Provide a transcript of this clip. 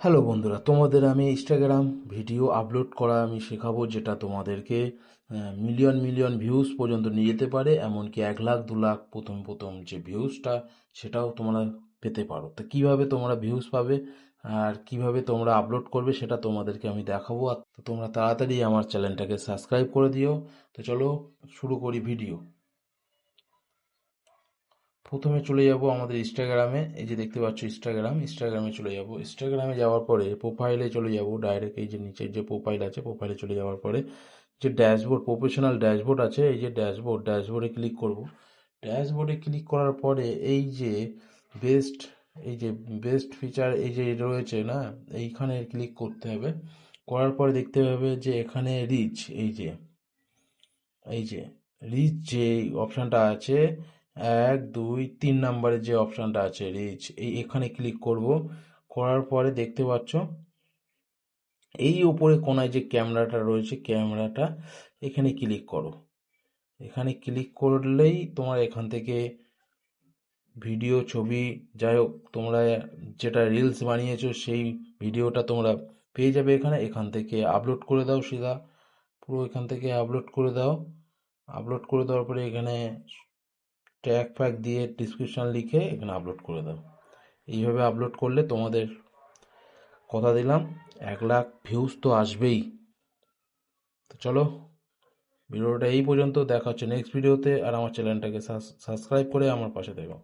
Hello বন্ধুরা, তোমাদের আমি ইনস্টাগ্রাম ভিডিও আপলোড করা আমি শেখাবো, যেটা তোমাদেরকে মিলিয়ন মিলিয়ন ভিউজ পর্যন্ত নিয়ে যেতে পারে। এমনকি 1 লাখ 2 লাখ প্রথম প্রথম যে ভিউজটা, সেটাও তোমরা পেতে পারো। তো কিভাবে তোমরা ভিউজ পাবে আর কিভাবে তোমরা আপলোড করবে, সেটা তোমাদেরকে আমি দেখাবো। আর তো তোমরা তাড়াতাড়ি আমার চ্যানেলটাকে সাবস্ক্রাইব করে দিও। তো চলো শুরু করি ভিডিও। প্রথমে চলে যাব আমাদের ইনস্টাগ্রামে। এই যে দেখতে পাচ্ছ ইনস্টাগ্রামে চলে যাব। ইনস্টাগ্রামে যাওয়ার পরে প্রোফাইলে চলে যাব ডাইরেক্ট। এই যে নিচের যে প্রোফাইল আছে, প্রোফাইলে চলে যাওয়ার পরে যে ড্যাশবোর্ড, প্রফেশনাল ড্যাশবোর্ড আছে, এই যে ড্যাশবোর্ডে ক্লিক করব। ড্যাশবোর্ডে ক্লিক করার পরে এই যে বেস্ট এই যে বেস্ট ফিচার এই যে রয়েছে না, এইখানে ক্লিক করতে হবে। করার পরে দেখতে হবে যে এখানে রিচ, এই যে রিচ যে অপশানটা আছে, 1 2 3 নম্বরের যে অপশানটা আছে রিচ, এখানে ক্লিক করব। করার পরে দেখতে পাচ্ছ এই উপরে কোনায় যে ক্যামেরাটা রয়েছে, ক্যামেরাটা এখানে ক্লিক করো। এখানে ক্লিক করলেই তোমার এখান থেকে ভিডিও, ছবি, যাই হোক তোমরা যেটা রিলস বানিয়েছো সেই ভিডিওটা তোমরা পেয়ে যাবে। এখান থেকে আপলোড করে দাও সিধা, পুরো এখান থেকে আপলোড করে দাও। আপলোড করে দেওয়ার পরে এখানে ট্যাগ ফ্যাগ দিয়ে ডিসক্রিপশন লিখে এখানে আপলোড করে দাও। এইভাবে আপলোড করলে তোমাদের কথা দিলাম 1 লাখ ভিউজ তো আসবেই। তো চলো, ভিডিওটা এই পর্যন্ত, দেখা হচ্ছে নেক্সট ভিডিওতে। আর আমার চ্যানেলটাকে সাবস্ক্রাইব করে আমার পাশে থেকো।